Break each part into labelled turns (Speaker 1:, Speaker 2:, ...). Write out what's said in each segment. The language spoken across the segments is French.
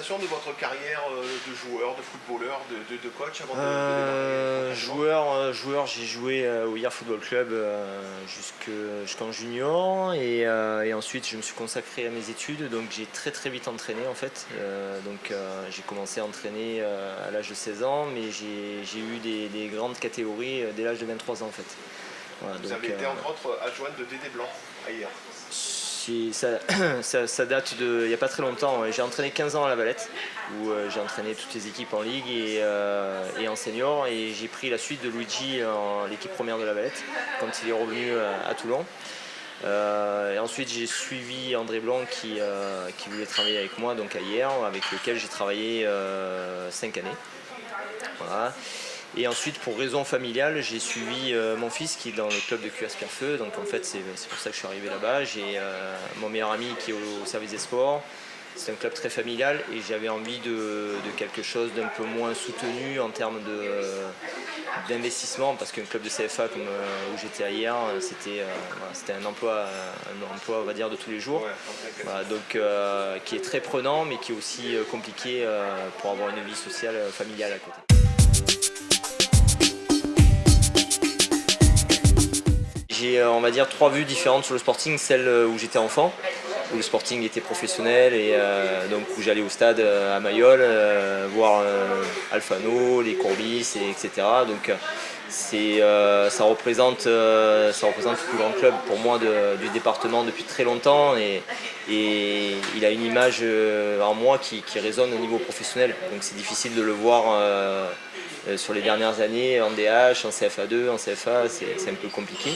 Speaker 1: présentation de votre carrière de joueur, de footballeur, de coach avant de démarrer
Speaker 2: joueur, j'ai joué au Hier Football Club jusqu'en junior et ensuite je me suis consacré à mes études, donc j'ai très très vite entraîné en fait. J'ai commencé à entraîner à l'âge de 16 ans, mais j'ai eu des grandes catégories dès l'âge de 23 ans en fait. Voilà,
Speaker 1: Vous avez été entre autres adjoint de Dédé Blanc à hier.
Speaker 2: Ça date il n'y a pas très longtemps. J'ai entraîné 15 ans à La Valette, où j'ai entraîné toutes les équipes en ligue et en senior. Et j'ai pris la suite de Luigi en l'équipe première de La Valette, quand il est revenu à Toulon. Et ensuite j'ai suivi André Blanc qui voulait travailler avec moi, donc à hier, avec lequel j'ai travaillé 5 années. Voilà. Et ensuite, pour raison familiale, j'ai suivi mon fils qui est dans le club de QS Pierrefeu. Donc en fait, c'est pour ça que je suis arrivé là-bas. J'ai mon meilleur ami qui est au service des sports. C'est un club très familial et j'avais envie de quelque chose d'un peu moins soutenu en termes d'investissement, parce qu'un club de CFA comme où j'étais hier, c'était un emploi on va dire de tous les jours. Voilà, donc qui est très prenant, mais qui est aussi compliqué pour avoir une vie sociale familiale à côté. J'ai on va dire 3 vues différentes sur le Sporting, celle où j'étais enfant, où le Sporting était professionnel et donc où j'allais au stade à Mayol voir Alfano, les Courbis, etc. Donc ça représente le plus grand club pour moi du département depuis très longtemps et il a une image en moi qui résonne au niveau professionnel. Donc c'est difficile de le voir sur les dernières années en DH, en CFA2, en CFA, c'est un peu compliqué.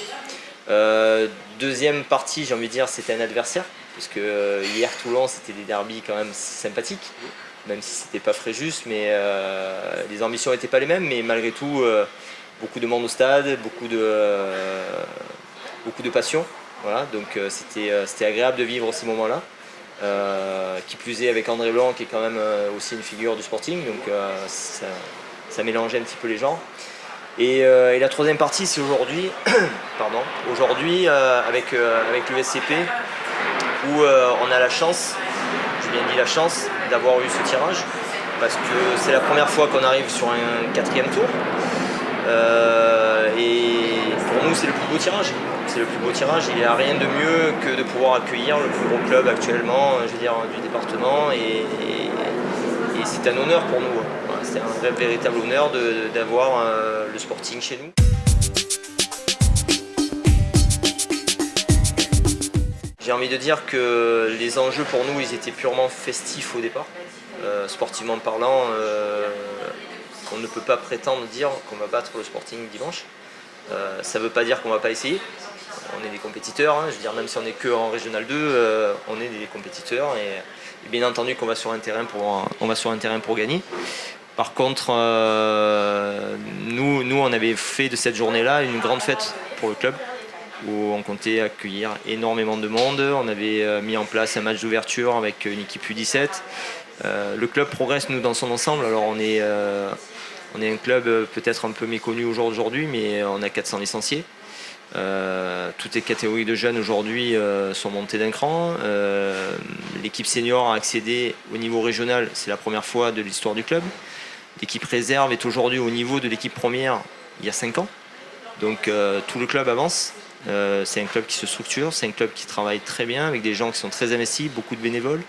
Speaker 2: Deuxième partie, j'ai envie de dire, c'était un adversaire, parce que hier Toulon c'était des derbies quand même sympathiques, même si c'était pas Fréjus, mais les ambitions n'étaient pas les mêmes, mais malgré tout beaucoup de monde au stade, beaucoup de passion, voilà, donc c'était agréable de vivre ces moments-là. Qui plus est avec André Blanc qui est quand même aussi une figure du Sporting, donc ça mélangeait un petit peu les genres. Et la troisième partie, c'est aujourd'hui, avec l'USCP, où on a la chance, j'ai bien dit la chance, d'avoir eu ce tirage, parce que c'est la première fois qu'on arrive sur un 4e tour. Et pour nous, c'est le plus beau tirage. C'est le plus beau tirage. Il n'y a rien de mieux que de pouvoir accueillir le plus gros club actuellement, je veux dire, du département. Et c'est un honneur pour nous. C'est un véritable honneur d'avoir le Sporting chez nous. J'ai envie de dire que les enjeux pour nous, ils étaient purement festifs au départ. Sportivement parlant, on ne peut pas prétendre dire qu'on va battre le Sporting dimanche. Ça ne veut pas dire qu'on ne va pas essayer. On est des compétiteurs, hein. Je veux dire, même si on n'est qu'en Régional 2, on est des compétiteurs et bien entendu qu'on va sur un terrain pour gagner. Par contre, nous, on avait fait de cette journée-là une grande fête pour le club, où on comptait accueillir énormément de monde. On avait mis en place un match d'ouverture avec une équipe U17. Le club progresse, nous, dans son ensemble. Alors on est un club peut-être un peu méconnu aujourd'hui, mais on a 400 licenciés. Toutes les catégories de jeunes aujourd'hui sont montées d'un cran. L'équipe senior a accédé au niveau régional, c'est la première fois de l'histoire du club. L'équipe réserve est aujourd'hui au niveau de l'équipe première il y a 5 ans. Donc tout le club avance. C'est un club qui se structure, c'est un club qui travaille très bien avec des gens qui sont très investis, beaucoup de bénévoles.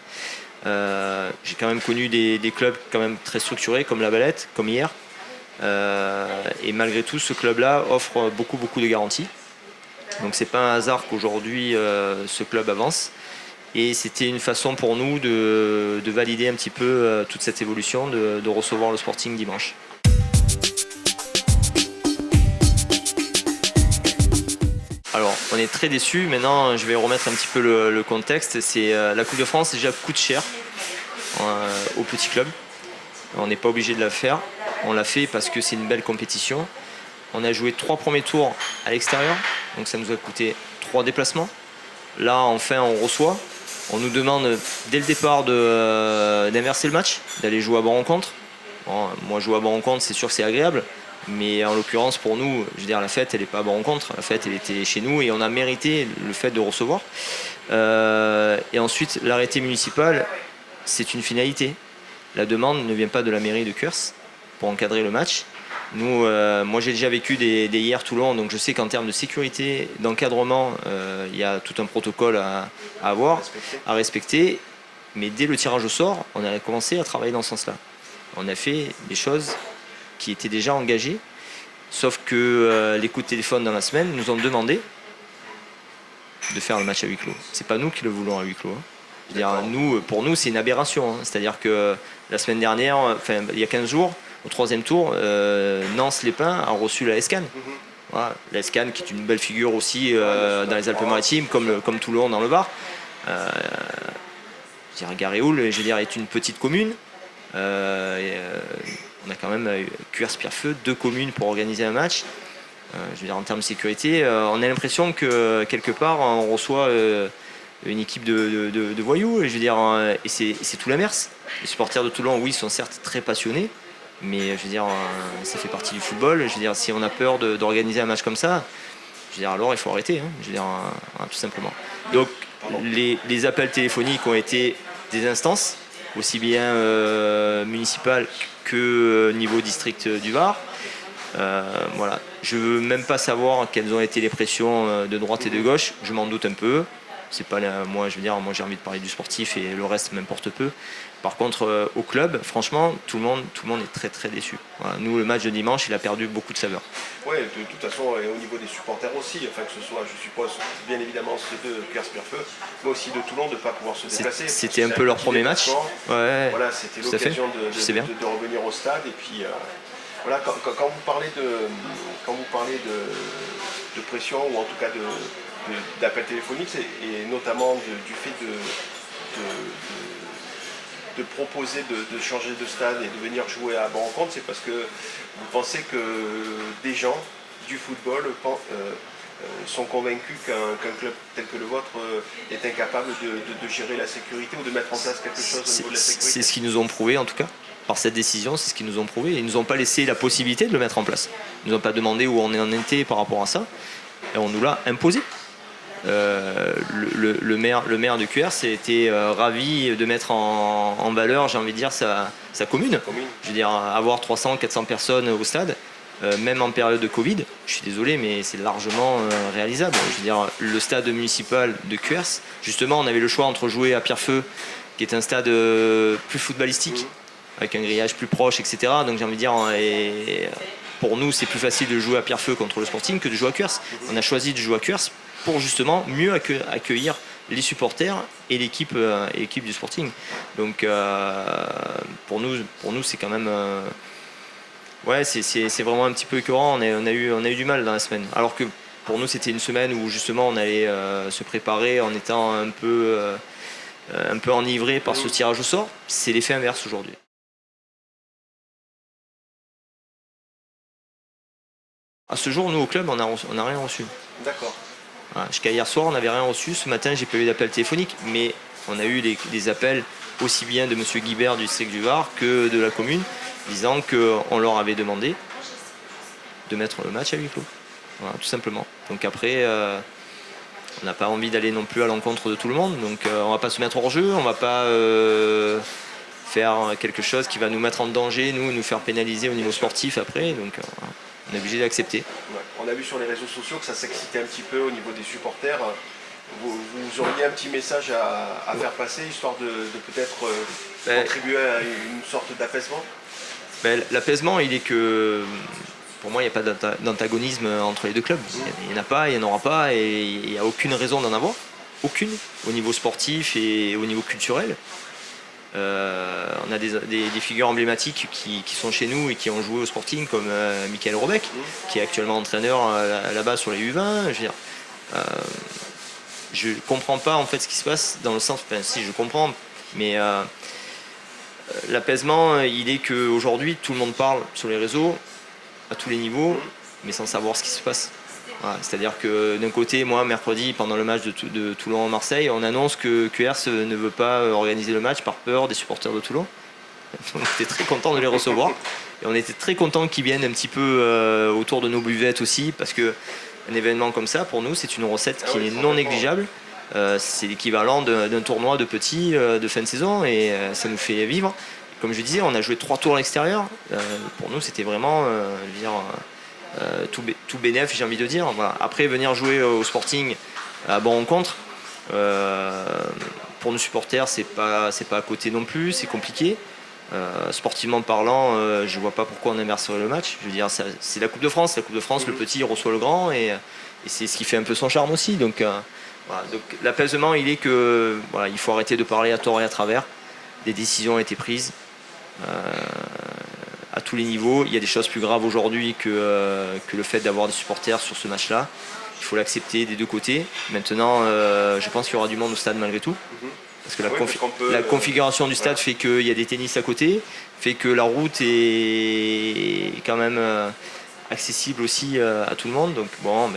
Speaker 2: J'ai quand même connu des clubs quand même très structurés comme La Valette, comme hier. Et malgré tout, ce club-là offre beaucoup de garanties. Donc c'est pas un hasard qu'aujourd'hui ce club avance. Et c'était une façon pour nous de valider un petit peu toute cette évolution, de recevoir le Sporting dimanche. Alors on est très déçus. Maintenant je vais remettre un petit peu le contexte. C'est la Coupe de France déjà coûte cher au petit club. On n'est pas obligé de la faire. On l'a fait parce que c'est une belle compétition. On a joué 3 premiers tours à l'extérieur, donc ça nous a coûté 3 déplacements. Là enfin on reçoit. On nous demande dès le départ d'inverser le match, d'aller jouer à Bon-Rencontre. Bon, moi jouer à Bon-Rencontre, c'est sûr que c'est agréable, mais en l'occurrence pour nous, je veux dire, la fête elle n'est pas à Bon-Rencontre, la fête elle était chez nous et on a mérité le fait de recevoir. Et ensuite l'arrêté municipal, c'est une finalité. la demande ne vient pas de la mairie de Cuers pour encadrer le match. Nous, moi j'ai déjà vécu des hier Toulon, donc je sais qu'en termes de sécurité, d'encadrement, il y a tout un protocole à avoir, à respecter. Mais dès le tirage au sort, on a commencé à travailler dans ce sens-là. On a fait des choses qui étaient déjà engagées, sauf que les coups de téléphone dans la semaine nous ont demandé de faire le match à huis clos. C'est pas nous qui le voulons à huis clos. Je veux dire, pour nous, c'est une aberration. C'est-à-dire que la semaine dernière, enfin, il y a 15 jours, au 3e tour, Nance-les-Pins a reçu la SCAN. Voilà, la SCAN qui est une belle figure aussi dans les Alpes-Maritimes, comme Toulon dans le Var. Garéoul, je veux dire, est une petite commune. On a quand même Cuers-Pierrefeu, 2 communes pour organiser un match. Je veux dire, en termes de sécurité, on a l'impression que quelque part on reçoit une équipe de voyous. Et je veux dire, et c'est tout l'inverse. Les supporters de Toulon, oui, sont certes très passionnés, mais je veux dire, ça fait partie du football. Je veux dire, si on a peur d'organiser un match comme ça, je veux dire, alors il faut arrêter. Je veux dire, tout simplement. Donc les appels téléphoniques ont été des instances, aussi bien municipales que niveau district du Var. Voilà. Je ne veux même pas savoir quelles ont été les pressions de droite et de gauche. Je m'en doute un peu. C'est pas moi, je veux dire, moi j'ai envie de parler du sportif et le reste m'importe peu. Par contre, au club, franchement, tout le monde est très très déçu. Voilà. Nous, le match de dimanche, il a perdu beaucoup de saveur.
Speaker 3: Oui, de toute façon, et au niveau des supporters aussi, enfin que ce soit, je suppose, bien évidemment ceux de Cuers-Pierrefeu, mais aussi de Toulon, de ne pas pouvoir se déplacer.
Speaker 2: C'était un peu leur premier match.
Speaker 3: Ouais, voilà, c'était l'occasion de revenir au stade. Et puis, voilà, quand vous parlez de pression, ou en tout cas d'appels téléphoniques, et notamment du fait de proposer de changer de stade et de venir jouer à Bon-Rencontre, c'est parce que vous pensez que des gens du football sont convaincus qu'un club tel que le vôtre est incapable de gérer la sécurité ou de mettre en place quelque chose au niveau de la sécurité.
Speaker 2: C'est ce qu'ils nous ont prouvé en tout cas. Par cette décision, c'est ce qu'ils nous ont prouvé. Ils ne nous ont pas laissé la possibilité de le mettre en place. Ils ne nous ont pas demandé où on en était par rapport à ça. Et on nous l'a imposé. Le maire de Cuers a été ravi de mettre en valeur, j'ai envie de dire, sa commune. Je veux dire, avoir 300-400 personnes au stade, même en période de Covid, je suis désolé, mais c'est largement réalisable. Je veux dire, le stade municipal de Cuers, justement, on avait le choix entre jouer à Pierrefeu, qui est un stade plus footballistique, avec un grillage plus proche, etc. Donc j'ai envie de dire, pour nous, c'est plus facile de jouer à Pierrefeu contre le Sporting que de jouer à Cuers. On a choisi de jouer à Cuers pour justement mieux accueillir les supporters et l'équipe du Sporting. Donc pour nous c'est quand même ouais, c'est vraiment un petit peu écœurant. On a eu du mal dans la semaine. Alors que pour nous c'était une semaine où justement on allait se préparer en étant un peu enivré par ce tirage au sort. C'est l'effet inverse aujourd'hui. À ce jour, nous au club, on n'a rien reçu.
Speaker 3: D'accord.
Speaker 2: Voilà, jusqu'à hier soir, on n'avait rien reçu. Ce matin, j'ai pas eu d'appel téléphonique, mais on a eu des appels aussi bien de M. Guibert du district du Var que de la commune, disant qu'on leur avait demandé de mettre le match à huis clos. Voilà, tout simplement. Donc après, on n'a pas envie d'aller non plus à l'encontre de tout le monde, donc on va pas se mettre hors jeu, on va pas faire quelque chose qui va nous mettre en danger, nous faire pénaliser au niveau sportif après. Donc on est obligé d'accepter.
Speaker 3: Ouais. On a vu sur les réseaux sociaux que ça s'excitait un petit peu au niveau des supporters. Vous auriez un petit message à faire passer, histoire de peut-être contribuer à une sorte d'apaisement?
Speaker 2: L'apaisement, il est que pour moi, il n'y a pas d'antagonisme entre les deux clubs. Il n'y en a pas, il n'y en aura pas, et il n'y a aucune raison d'en avoir. Aucune, au niveau sportif et au niveau culturel. On a des figures emblématiques qui sont chez nous et qui ont joué au Sporting, comme Michael Robeck, qui est actuellement entraîneur là-bas sur les U20. Je veux dire, je comprends pas en fait ce qui se passe dans le sens. Enfin, si je comprends, mais l'apaisement, il est qu'aujourd'hui tout le monde parle sur les réseaux à tous les niveaux, mais sans savoir ce qui se passe. Voilà, c'est-à-dire que d'un côté, moi, mercredi, pendant le match de Toulon-Marseille, on annonce que Cuers ne veut pas organiser le match par peur des supporters de Toulon. On était très content de les recevoir. Et on était très content qu'ils viennent un petit peu autour de nos buvettes aussi, parce qu'un événement comme ça, pour nous, c'est une recette qui est non négligeable. C'est l'équivalent d'un tournoi de petits de fin de saison, et ça nous fait vivre. comme je disais, on a joué 3 tours à l'extérieur. Pour nous, c'était vraiment tout bénef, j'ai envie de dire. Voilà. Après, venir jouer au Sporting à Bon-Rencontre, pour nos supporters, c'est pas à côté non plus, c'est compliqué. Sportivement parlant, je vois pas pourquoi on inverserait le match. Je veux dire, c'est la Coupe de France. La Coupe de France, le petit reçoit le grand et c'est ce qui fait un peu son charme aussi. Donc, voilà. Donc l'apaisement, il est que voilà, il faut arrêter de parler à tort et à travers. Des décisions ont été prises à tous les niveaux. Il y a des choses plus graves aujourd'hui que le fait d'avoir des supporters sur ce match-là. Il faut l'accepter des deux côtés. Maintenant, je pense qu'il y aura du monde au stade malgré tout. Parce que la configuration du stade fait qu'il y a des tennis à côté, fait que la route est quand même accessible aussi à tout le monde. Donc bon,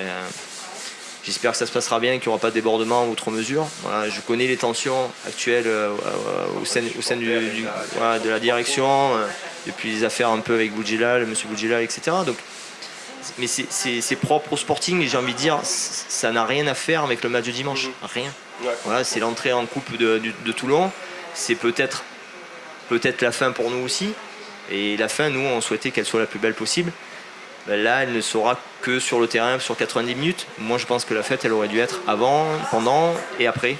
Speaker 2: j'espère que ça se passera bien, qu'il n'y aura pas de débordement outre mesure. Voilà, je connais les tensions actuelles au sein de la direction, depuis les affaires un peu avec Boudjelal, M. Boudjelal, etc. Donc, mais c'est propre au Sporting et j'ai envie de dire, ça n'a rien à faire avec le match de dimanche. Rien. Voilà, c'est l'entrée en coupe de Toulon. C'est peut-être la fin pour nous aussi. Et la fin, nous, on souhaitait qu'elle soit la plus belle possible. Ben là, elle ne sera que sur le terrain sur 90 minutes. Moi, je pense que la fête, elle aurait dû être avant, pendant et après.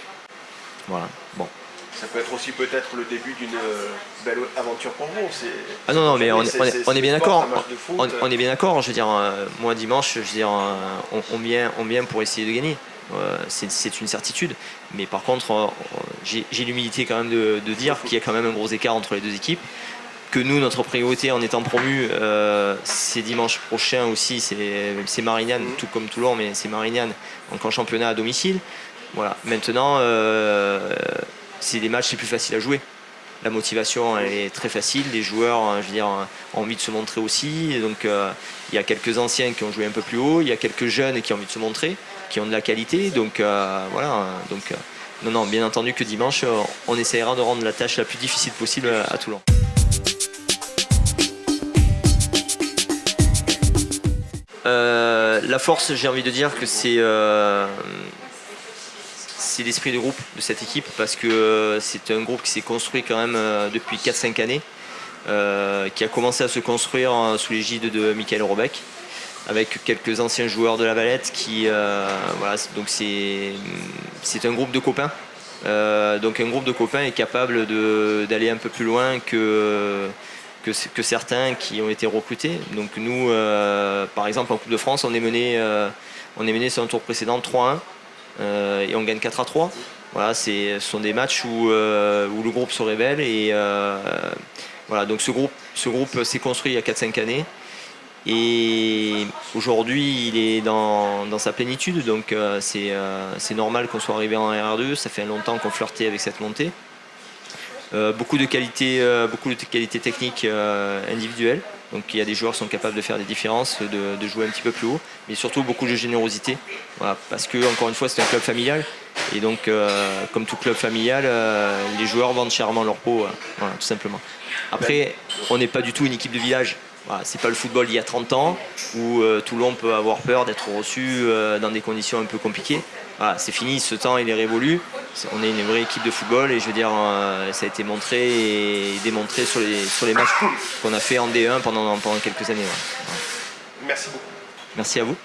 Speaker 2: Voilà. Bon.
Speaker 3: Ça peut être aussi peut-être le début d'une belle aventure pour vous.
Speaker 2: Ah non, mais on est bien d'accord. On est bien d'accord. Je veux dire, moi dimanche, je veux dire, on vient pour essayer de gagner. C'est une certitude. Mais par contre, j'ai l'humilité quand même de dire qu'il y a quand même un gros écart entre les deux équipes. Que nous, notre priorité en étant promu, c'est dimanche prochain aussi, c'est Marignane, tout comme Toulon, mais c'est Marignane, donc en championnat à domicile. Voilà. Maintenant, c'est des matchs les plus faciles à jouer. La motivation, elle est très facile. Les joueurs, je veux dire, ont envie de se montrer aussi. Donc, il y a quelques anciens qui ont joué un peu plus haut. Il y a quelques jeunes qui ont envie de se montrer, qui ont de la qualité. Donc, voilà. Donc, non, bien entendu que dimanche, on essaiera de rendre la tâche la plus difficile possible à Toulon. La force, j'ai envie de dire que c'est l'esprit de groupe de cette équipe parce que c'est un groupe qui s'est construit quand même depuis 4-5 années, qui a commencé à se construire sous l'égide de Michael Robeck avec quelques anciens joueurs de la Valette qui voilà, donc c'est un groupe de copains. Donc un groupe de copains est capable d'aller un peu plus loin que certains qui ont été recrutés. Donc nous, par exemple en Coupe de France, on est mené sur un tour précédent 3-1 et on gagne 4-3. Voilà, ce sont des matchs où le groupe se révèle et voilà. Donc ce groupe s'est construit il y a 4-5 années et aujourd'hui il est dans sa plénitude. Donc c'est normal qu'on soit arrivé en RR2. Ça fait longtemps qu'on flirtait avec cette montée. Beaucoup de qualités techniques individuelles. Donc il y a des joueurs qui sont capables de faire des différences, de jouer un petit peu plus haut, mais surtout beaucoup de générosité. Voilà, parce que encore une fois c'est un club familial et donc comme tout club familial, les joueurs vendent chèrement leur peau, voilà, tout simplement. Après, on n'est pas du tout une équipe de village. Voilà, c'est pas le football d'il y a 30 ans où Toulon peut avoir peur d'être reçu dans des conditions un peu compliquées. Voilà, c'est fini, ce temps il est révolu. On est une vraie équipe de football et je veux dire, ça a été montré et démontré sur les matchs qu'on a fait en D1 pendant quelques années. Voilà.
Speaker 3: Merci beaucoup.
Speaker 2: Merci à vous.